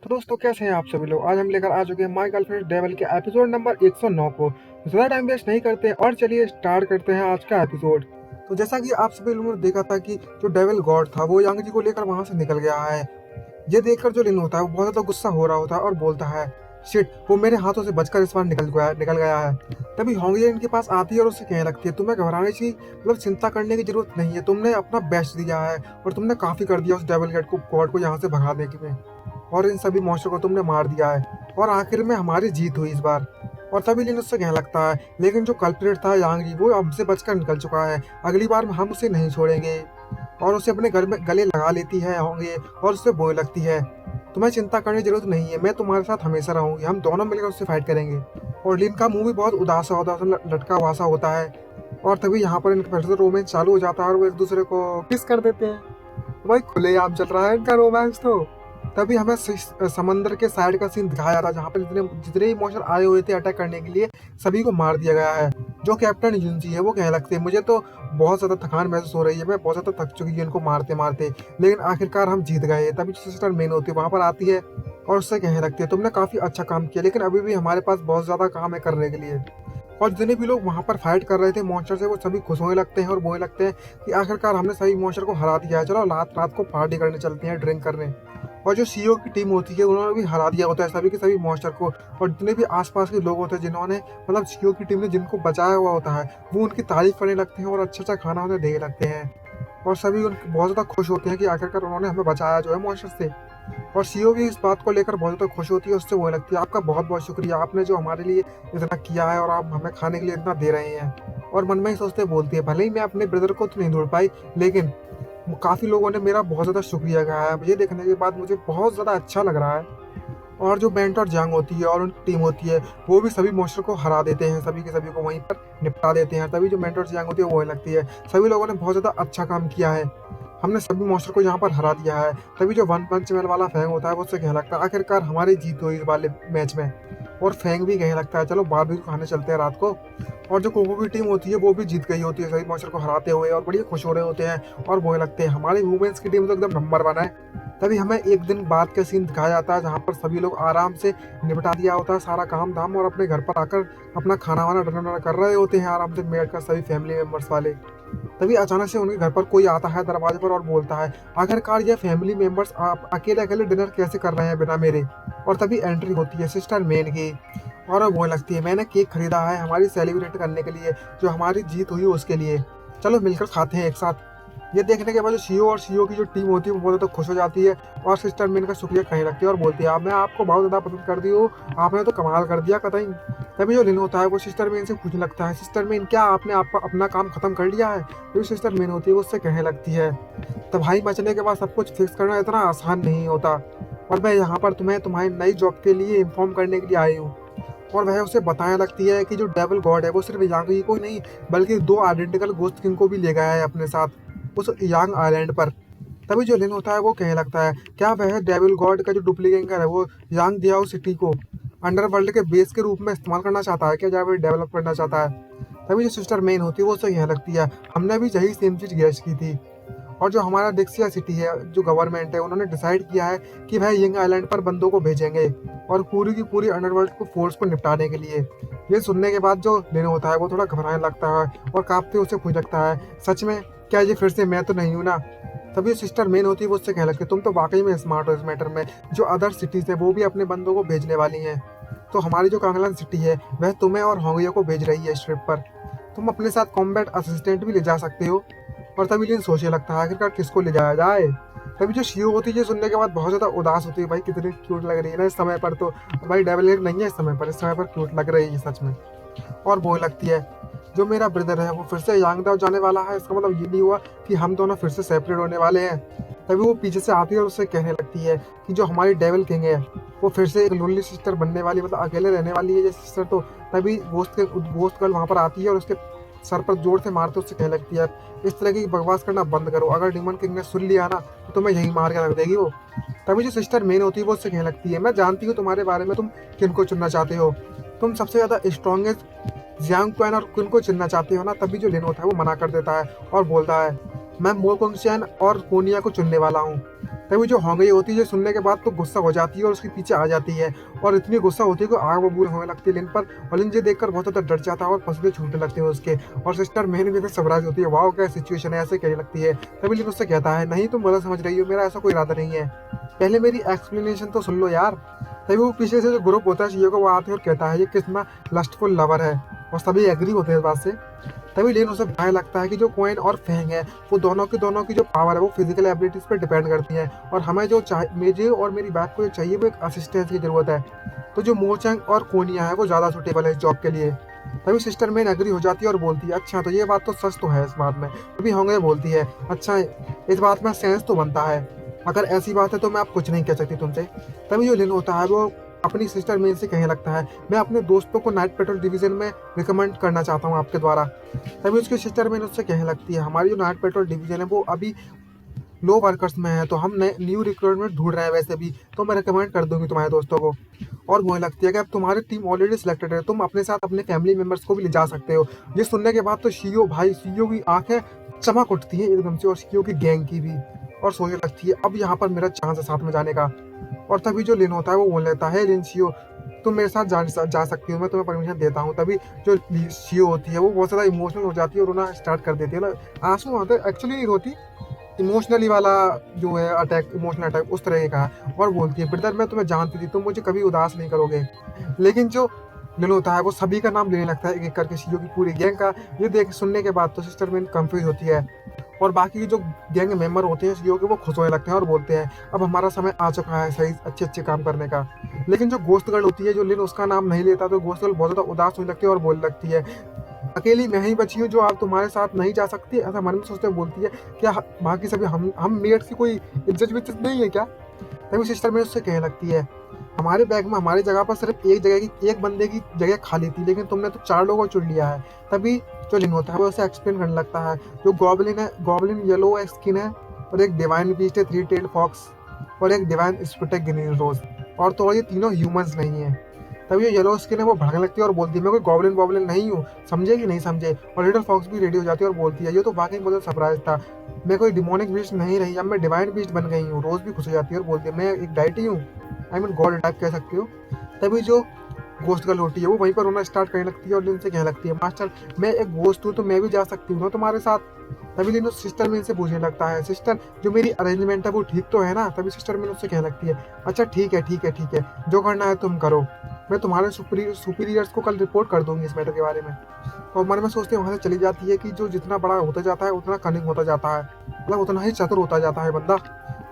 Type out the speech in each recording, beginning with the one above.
तो दोस्तों कैसे हैं आप सभी लोग। आज हम लेकर आ चुके हैं माय गर्लफ्रेंड डेविल के एपिसोड नंबर 109 को। तो ज़्यादा टाइम वेस्ट नहीं करते हैं और चलिए स्टार्ट करते हैं आज का एपिसोड। तो जैसा कि आप सभी लोगों ने देखा था कि जो डेविल गॉड था वो यांग जी को लेकर वहां से निकल गया है। ये देखकर जो लिन होता है वो बहुत ज़्यादा गुस्सा हो रहा होता है और बोलता है, शिट, वो मेरे हाथों से बचकर इस बार निकल गया है। तभी होंगे इनके पास आती है और उससे कहने लगती है, तुम्हें घबराने की चिंता करने की जरूरत नहीं है। तुमने अपना बेस्ट दिया है और तुमने काफ़ी कर दिया उस डेविल गॉड को यहाँ से भगाने के में, और इन सभी मॉन्स्टर को तुमने मार दिया है और आखिर में हमारी जीत हुई इस बार। और तभी लिन उससे कहने लगता है, लेकिन जो कल्प्रिट था यांग जी वो हमसे बचकर निकल चुका है, अगली बार हम उसे नहीं छोड़ेंगे। और उसे अपने घर में गले लगा लेती है होंगे और उससे बोलने लगती है, तुम्हें चिंता करने की जरूरत नहीं है, मैं तुम्हारे साथ हमेशा रहूंगी, हम दोनों मिलकर उससे फाइट करेंगे। और लिन का मुंह भी बहुत उदास होता है, लटका हुआ सा होता है। और तभी यहाँ पर इनका फिर से रोमांस चालू हो जाता है और वो एक दूसरे को किस कर देते हैं। तो भाई खुलेआम चल रहा है इनका रोमांस। तो तभी हमें समंदर के साइड का सीन दिखाया जा रहा है जहाँ पर जितने जितने भी मॉन्स्टर आए हुए थे अटैक करने के लिए सभी को मार दिया गया है। जो कैप्टन युनजी है वो कहने लगते हैं, मुझे तो बहुत ज़्यादा थकान महसूस हो रही है, मैं बहुत ज़्यादा थक चुकी हूँ इनको मारते मारते, लेकिन आखिरकार हम जीत गए। तभी जो सिस्टर मेन होती है वहाँ पर आती है और उससे कहने लगती है, तुमने काफ़ी अच्छा काम किया, लेकिन अभी भी हमारे पास बहुत ज़्यादा काम है करने के लिए। और जितने भी लोग वहाँ पर फाइट कर रहे थे मॉन्स्टर से वो सभी खुश होने लगते हैं और बोलने लगते हैं कि आखिरकार हमने सभी मॉन्स्टर को हरा दिया है, चलो रात रात को पार्टी करने चलते हैं, ड्रिंक करने। और जो सीईओ की टीम होती है उन्होंने भी हरा दिया होता है सभी के सभी मॉन्स्टर को। और जितने भी आसपास के लोग होते हैं जिन्होंने सीईओ की टीम ने जिनको बचाया हुआ होता है वो उनकी तारीफ करने लगते हैं और अच्छा अच्छा खाना उन्हें देने लगते हैं। और सभी बहुत ज़्यादा खुश होते हैं कि आखिरकार उन्होंने हमें बचाया जो है मॉन्स्टर से। और सीईओ भी इस बात को लेकर बहुत ज़्यादा खुश होती है, उससे बोलने लगती है, आपका बहुत बहुत शुक्रिया, आपने जो हमारे लिए इतना किया है और आप हमें खाने के लिए इतना दे रहे हैं। और मन में ही सोचते बोलती है, भले ही मैं अपने ब्रदर को तो नहीं ढूंढ पाई, लेकिन काफ़ी लोगों ने मेरा बहुत ज़्यादा शुक्रिया कहा है। ये देखने के बाद मुझे बहुत ज़्यादा अच्छा लग रहा है। और जो बेंट और जांग होती है और उनकी टीम होती है वो भी सभी मॉन्स्टर को हरा देते हैं, सभी के सभी को वहीं पर निपटा देते हैं। तभी जो बेंट और जांग होती है वो लगती है, सभी लोगों ने बहुत ज़्यादा अच्छा काम किया है, हमने सभी मॉन्स्टर को यहाँ पर हरा दिया है। तभी जो वन पंच मैन वाला फैंग होता है वो उससे कहने लगता है, आखिरकार हमारी जीत हुई इस वाले मैच में। और फैंग भी कहने लगता है, चलो बारबेक्यू खाने चलते हैं रात को। और जो कोको की टीम होती है वो भी जीत गई होती है सभी मॉन्स्टर को हराते हुए और बड़ी खुश हो रहे होते हैं और बोलने लगते हैं, हमारी वुमेन्स की टीम तो एकदम नंबर 1 है। तभी हमें एक दिन बाद का सीन दिखाया जाता है जहाँ पर सभी लोग आराम से निपटा दिया होता है सारा काम धाम और अपने घर पर आकर अपना खाना वाना डिनर कर रहे होते हैं आराम से बैठ कर सभी फैमिली मेम्बर्स वाले। तभी अचानक से उनके घर पर कोई आता है दरवाजे पर और बोलता है, आखिरकार ये फैमिली मेंबर्स आप अकेले अकेले डिनर कैसे कर रहे हैं बिना मेरे। और तभी एंट्री होती है सिस्टर मेन की और वो लगती है, मैंने केक खरीदा है हमारी सेलिब्रेट करने के लिए, जो हमारी जीत हुई उसके लिए, चलो मिलकर खाते हैं एक साथ। ये देखने के बाद जो सीईओ और सीईओ की जो टीम होती है वो बहुत ज़्यादा खुश हो जाती है और सिस्टर मेन का शुक्रिया कहने लगती है और बोलती है, मैं आपको बहुत ज़्यादा पसंद करती हूँ, आपने तो कमाल कर दिया कतई। तभी जो लिन होता है वो सिस्टर मेन से पूछने लगता है, सिस्टर मेन क्या आपने आपका अपना काम खत्म कर लिया है। तो सिस्टर मेन होती है वो उससे कहने लगती है, तो भाई मचने के बाद सब कुछ फिक्स करना इतना आसान नहीं होता, और मैं यहाँ पर तुम्हें तुम्हारी नई जॉब के लिए इन्फॉर्म करने के लिए आई हूँ। और वह उसे बताने लगती है कि जो डेविल गॉड है वो सिर्फ यांग ही को नहीं बल्कि 2 आइडेंटिकल गोस्ट किंग को भी ले गया है अपने साथ उस यांग आइलैंड पर। तभी जो लिन होता है वो कहने लगता है, क्या वह डेविल गॉड का जो डुप्लीकेट है वो यांग दियाओ सिटी को अंडरवर्ल्ड के बेस के रूप में इस्तेमाल करना चाहता है क्या, या फिर डेवलप करना चाहता है। तभी जो सिस्टर मेन होती है वो उसे कहने लगती है, हमने भी यही सेम चीज़ गैस की थी, और जो हमारा डेक्सिया सिटी है जो गवर्नमेंट है उन्होंने डिसाइड किया है कि वह यंग आइलैंड पर बंदों को भेजेंगे और पूरी की पूरी अंडरवर्ल्ड को फोर्स को निपटाने के लिए। ये सुनने के बाद जो लिन होता है वो थोड़ा घबराने लगता है और कांपते उसे पूछ लगता है, सच में क्या ये फिर से मैं तो नहीं हूँ ना। तभी सिस्टर मेन होती है वो उससे कहने लगती है, तुम तो वाकई में स्मार्ट हो इस मैटर में, जो अदर सिटीज़ हैं वो भी अपने बंदों को भेजने वाली हैं, तो हमारी जो कांगलान सिटी है वह तुम्हें और होंगिया को भेज रही है इस ट्रिप पर, तुम अपने साथ कॉम्बैट असिस्टेंट भी ले जा सकते हो। और तभी लिन सोचने लगता है आखिरकार किसको ले जाया जाए। तभी जो शियो होती है सुनने के बाद बहुत ज़्यादा उदास होती है, भाई कितनी क्यूट लग रही है ना इस समय पर, तो भाई डेविल हेड नहीं है इस समय पर क्यूट लग रही है सच में। और बोलने लगती है, जो मेरा ब्रदर है वो फिर से यांगदाओ जाने वाला है, इसका मतलब ये नहीं हुआ कि हम दोनों फिर से सेपरेट होने वाले हैं। तभी वो पीछे से आती है और उससे कहने लगती है कि जो हमारी डेविल किंग है वो फिर से एक लोनली सिस्टर बनने वाली, मतलब अकेले रहने वाली है ये सिस्टर। तो तभी गोस्ट गर्ल वहाँ पर आती है और उसके सर पर जोर से मारते उससे कहने लगती है, इस तरह की बकवास करना बंद करो, अगर डीमन किंग ने सुन लिया ना तो तुम्हें यहीं मार के रख देगी वो। तभी जो सिस्टर मेन होती है वो उससे कहने लगती है, मैं जानती हूँ तुम्हारे बारे में, तुम किनको चुनना चाहते हो, तुम सबसे ज़्यादा स्ट्रॉन्गेस्ट जियांग क्वैन और किनको चुनना चाहते हो ना। तभी जो लिन होता है वो मना कर देता है और बोलता है, मैं मोकोंगचैन और कोनिया को चुनने वाला हूँ। तभी जो होंगई होती है, ये सुनने के बाद तो गुस्सा हो जाती है और उसके पीछे आ जाती है और इतनी गुस्सा होती है कि आग बबूल होने लगती है लिन पर। और लिन ये देखकर बहुत ज़्यादा डर जाता है और पसीने छूटने लगते हैं उसके। और सिस्टर मेहन भी सरप्राइज होती है, वाह क्या सिचुएशन है, ऐसे कहने लगती है। तभी लिन उससे कहता है, नहीं तुम गलत समझ रही हो, मेरा ऐसा कोई इरादा नहीं है, पहले मेरी एक्सप्लेनेशन तो सुन लो यार। तभी वो पीछे से जो ग्रुप होता है शियो को, वो आते हैं और कहता है ये कितना लस्टफुल लवर है, और सभी एग्री होते हैं इस बात से। तभी लेन उसे बताने लगता है कि जो कोइन और फेंग है वो दोनों की जो पावर है वो फिजिकल एबिलिटीज पर डिपेंड करती है, और हमें जो मुझे और मेरी बात को जो चाहिए वो एक असिस्टेंस की जरूरत है। तो जो मोचंग और कोनिया है वो ज़्यादा सुटेबल है इस जॉब के लिए। तभी सिस्टर मेन एग्री हो जाती है और बोलती है, अच्छा तो ये बात तो सच तो है इस बात में। तभी होंगे बोलती है, अच्छा इस बात में सेंस तो बनता है, अगर ऐसी बात है तो मैं आप कुछ नहीं कह सकती तुमसे। तभी जो लिन होता है वो अपनी सिस्टर मेन से कहने लगता है, मैं अपने दोस्तों को नाइट पेट्रोल डिवीजन में रिकमेंड करना चाहता हूँ आपके द्वारा। तभी उसकी सिस्टर मेन उससे कहने लगती है, हमारी जो नाइट पेट्रोल डिवीजन है वो अभी लो वर्कर्स में है, तो हम नए न्यू रिक्रूटमेंट ढूंढ रहे हैं वैसे भी, तो मैं रिकमेंड कर दूंगी तुम्हारे दोस्तों को। और मुझे लगती है कि अब तुम्हारी टीम ऑलरेडी सिलेक्टेड है, तुम अपने साथ अपने फैमिली मेम्बर्स को भी ले जा सकते हो। ये सुनने के बाद तो सीईओ की आंखें चमक उठती है एकदम से, और सीईओ की गैंग की भी, और सोचने लगती है अब यहाँ पर मेरा चांस है साथ में जाने का। और तभी जो लिन होता है वो बोल लेता है, लिन सीईओ तुम मेरे साथ जा सकती हो, मैं तुम्हें परमिशन देता हूँ। तभी जो सीईओ होती है वो बहुत ज़्यादा इमोशनल हो जाती है और रोना स्टार्ट कर देती है ना, आंसू आते एक्चुअली नहीं रोती, इमोशनली वाला जो है अटैक, इमोशनल अटैक उस तरह का है। और बोलती है, ब्रदर मैं तुम्हें जानती थी, तुम मुझे कभी उदास नहीं करोगे। लेकिन जो लिन होता है वो सभी का नाम लेने लगता है एक एक करके, सीईओ की पूरी गैंग का। ये देख सुनने के बाद तो सिस्टर मेन कंफ्यूज होती है, और बाकी जो गैंग मेंबर होते हैं सीईओ के वो खुश होने लगते हैं और बोलते हैं अब हमारा समय आ चुका है सही अच्छे अच्छे काम करने का। लेकिन जो गोश्त गर्ल होती है, जो लिन उसका नाम नहीं लेता, तो गोश्त गर्ल बहुत ज़्यादा उदास होने लगती है और बोलने लगती है, अकेली मैं ही बची हूँ जो आप तुम्हारे साथ नहीं जा सकती, ऐसा मन में सोचते हुए बोलती है, क्या बाकी सभी हम मेट्स की कोई इज्जत नहीं है क्या। तभी सिस्टर मेरे उससे कहने लगती है, हमारे बैग में हमारी जगह पर सिर्फ एक बंदे की जगह खाली थी, लेकिन तुमने तो 4 लोगों को चुन लिया है। तभी जो लिन होता है वो उसे एक्सप्लेन करने लगता है, जो गॉबलिन है, गॉबलिन येलो स्किन है, और एक डिवाइन बीस्ट है 3 टेल्ड फॉक्स, और एक डिवाइन स्पिट है ग्रीन रोज, और तो ये तीनों ह्यूमंस नहीं है। तभी ये येलो स्किन है वो भड़कने लगती है और बोलती है, मैं कोई गॉबलिन वॉबलिन नहीं हूँ, समझे कि नहीं समझे। और लिटिल फॉक्स भी रेडी हो जाती है और बोलती है, ये तो वाकई बहुत सरप्राइज था, मैं कोई डिमोनिक बीस्ट नहीं रही, अब मैं डिवाइन बीस्ट बन गई हूँ। रोज भी खुश हो जाती है और बोलती है, मैं एक डाइटी हूँ, आई मीन गॉड टाइप कह सकती हो। तभी जो गोश्त गर्ल होती है वो वहीं पर रोना स्टार्ट करने लगती है और लिन से कहने लगती है, मास्टर मैं एक गोश्त हूँ तो मैं भी जा सकती हूँ ना तुम्हारे साथ। तभी लिन उस सिस्टर में से पूछने लगता है, सिस्टर जो मेरी अरेंजमेंट है वो ठीक तो है ना। तभी सिस्टर में उससे कहने लगती है, अच्छा ठीक है, जो करना है तुम करो, मैं तुम्हारे सुपीरियर्स को कल रिपोर्ट कर दूंगी इस मैटर के बारे में। और मन में सोचते वहाँ से चली जाती है कि जो जितना बड़ा होता जाता है उतना कनिंग होता जाता है, मतलब उतना ही चतुर होता जाता है बंदा।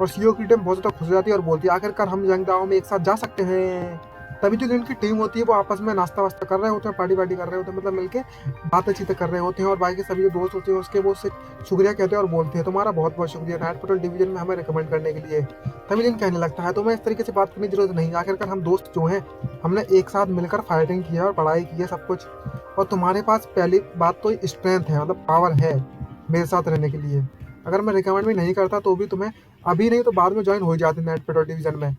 और सीईओ की टीम बहुत ज़्यादा खुश हो जाती है और बोलती है, आखिरकार हम यंग दाओ में एक साथ जा सकते हैं। तभी जो इनकी टीम होती है वो आपस में नाश्ता वास्ता कर रहे होते हैं, पार्टी वार्टी कर रहे होते हैं, मतलब मिलके बातें कर रहे होते हैं। और बाकी सभी जो दोस्त होते हैं उसके वो उससे शुक्रिया कहते हैं और बोलते हैं, तुम्हारा बहुत बहुत शुक्रिया नाइट पेट्रोल डिवीजन में हमें रिकमेंड करने के लिए। तभी लिन कहने लगता है, तुम्हें इस तरीके से बात करने की जरूरत नहीं है, आखिरकार हम दोस्त जो हैं हमने एक साथ मिलकर फाइटिंग की है और पढ़ाई की है सब कुछ, और तुम्हारे पास पहली बात तो स्ट्रेंथ है, मतलब पावर है मेरे साथ रहने के लिए। अगर मैं रिकमेंड भी नहीं करता तो भी तुम्हें अभी नहीं तो बाद में ज्वाइन हो जाती नाइट पेट्रोल डिवीजन में।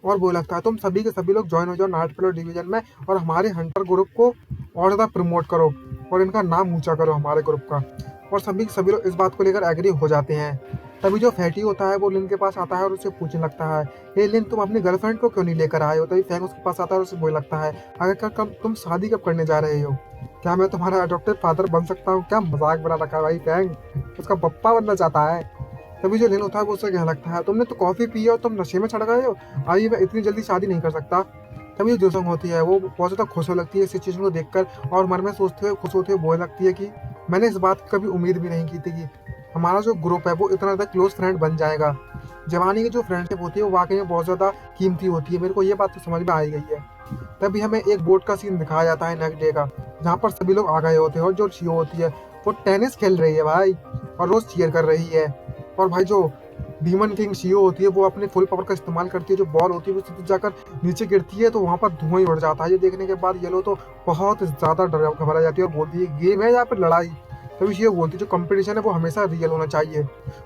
और वो लगता है तुम सभी के सभी लोग ज्वाइन हो जाओ नाइट पेट्रोल डिवीजन में, और हमारे हंटर ग्रुप को और ज़्यादा प्रमोट करो और इनका नाम ऊंचा करो हमारे ग्रुप का। और सभी लोग इस बात को लेकर एग्री हो जाते हैं। तभी जो फैटी होता है वो लिन के पास आता है और उससे पूछने लगता है, हे लिन तुम अपनी गर्लफ्रेंड को क्यों नहीं लेकर आए हो। तभी फैंग उसके पास आता है और उसे बोलने लगता है, आखिरकार तुम शादी कब करने जा रहे हो, क्या मैं तुम्हारा अडॉप्टेड फादर बन सकता हूँ। क्या मजाक बना रखा है भाई, फैंग उसका पप्पा बनना चाहता है। तभी जो लिन होता है वो उससे कहने लगता है, तुमने तो कॉफ़ी पी और तुम नशे में चढ़ गए हो, आई मैं इतनी जल्दी शादी नहीं कर सकता। तभी जो जोसंग होती है वो बहुत ज़्यादा खुश हो लगती है इस सिचुएशन को देखकर, और मन में सोचते हुए खुश होते हुए बोलने लगती है कि मैंने इस बात की कभी उम्मीद भी नहीं की थी कि हमारा जो ग्रुप है वो इतना ज़्यादा क्लोज फ्रेंड बन जाएगा। जवानी की जो फ्रेंडशिप होती है वो वाकई में बहुत ज़्यादा कीमती होती है, मेरे को ये बात तो समझ में आ गई है। तभी हमें एक बोट का सीन दिखाया जाता है नेक्स्ट डे का, जहाँ पर सभी लोग आ गए होते हैं और जो शियो होती है वो टेनिस खेल रही है भाई, और रोज़ चीयर कर रही है। और भाई जो डीमन किंग शियो होती है वो अपने फुल पावर का इस्तेमाल करती है, जो बॉल होती है वो सीधे जाकर नीचे गिरती है तो वहाँ पर धुआं ही उड़ जाता है। ये देखने के बाद येलो तो बहुत ज़्यादा घबरा जाती है और बोलती है गेम है या फिर लड़ाई, तभी ये बोलती है जो कंपटीशन है वो हमेशा रियल होना चाहिए।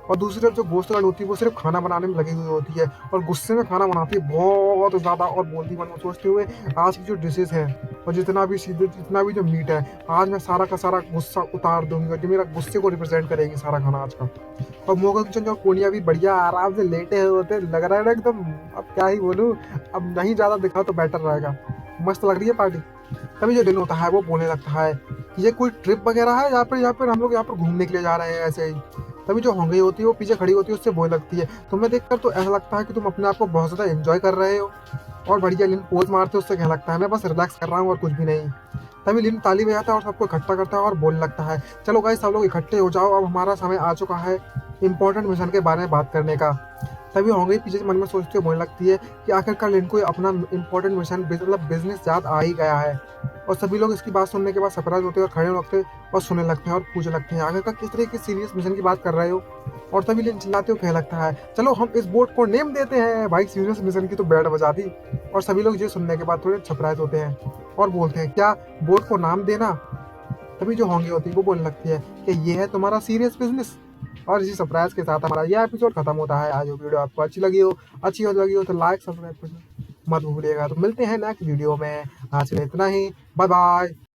और दूसरी तरफ जो घोस्ट गर्ल होती है वो सिर्फ खाना बनाने में लगी हुई होती है और गुस्से में खाना बनाती है बहुत ज़्यादा, और बोलती मन में सोचते हुए आज की जो डिशेज हैं और जितना भी जो मीट है, आज मैं सारा का सारा गुस्सा उतार दूंगी, और जो मेरा गुस्से को रिप्रेजेंट करेगी सारा खाना आज का। और मोगन चंद और कोनिया भी बढ़िया आराम से लेटे हुए होते, लग रहा है ना एकदम, अब क्या ही बोलूं, अब नहीं ज़्यादा दिखा तो बेटर रहेगा। मस्त लग रही है पार्टी। तभी जो दिन होता है वो बोलने लगता है कि ये कोई ट्रिप वगैरह है, यहाँ पर हम लोग यहाँ पर घूमने के लिए जा रहे हैं ऐसे ही। तभी जो होंगी होती है वो पीछे खड़ी होती है, उससे बोलने लगती है तुम्हें देखकर तो ऐसा लगता है कि तुम अपने आप को बहुत ज़्यादा एंजॉय कर रहे हो। और बढ़िया लिन पोज मारते उससे कहने लगता है मैं बस रिलैक्स कर रहा हूँ और कुछ भी नहीं। तभी लिन ताली बजाता है और सबको इकट्ठा करता है और बोलने लगता है चलो गाइस सब लोग इकट्ठे हो जाओ, अब हमारा समय आ चुका है इंपॉर्टेंट मिशन के बारे में बात करने का। तभी होंगी पीछे से मन में सोचते हुए बोलने लगती है कि आखिरकार लिन को अपना इंपॉर्टेंट मिशन मतलब बिजनेस याद आ ही गया है। और सभी लोग इसकी बात सुनने के बाद सरप्राइज होते हैं और खड़े होते हैं और सुनने लगते हैं और पूछने लगते हैं आखिरकार किस तरह की सीरियस मिशन की बात कर रहे हो। और तभी लिन चिल्लाते हुए कहने लगता है चलो हम इस बोट को नेम देते हैं। भाई सीरियस मिशन की तो बैंड बजा दी। और सभी लोग ये सुनने के बाद थोड़े सरप्राइज होते हैं और बोलते हैं क्या बोट को नाम देना। तभी जो होंगी होती है वो बोलने लगती है कि ये है तुम्हारा सीरियस बिजनेस। और इसी सरप्राइज के साथ हमारा यह एपिसोड खत्म होता है। आज वीडियो आपको अच्छी लगी हो तो लाइक सब्सक्राइब करना मत भूलिएगा। तो मिलते हैं नेक्स्ट वीडियो में, आज के लिए इतना ही, बाय बाय।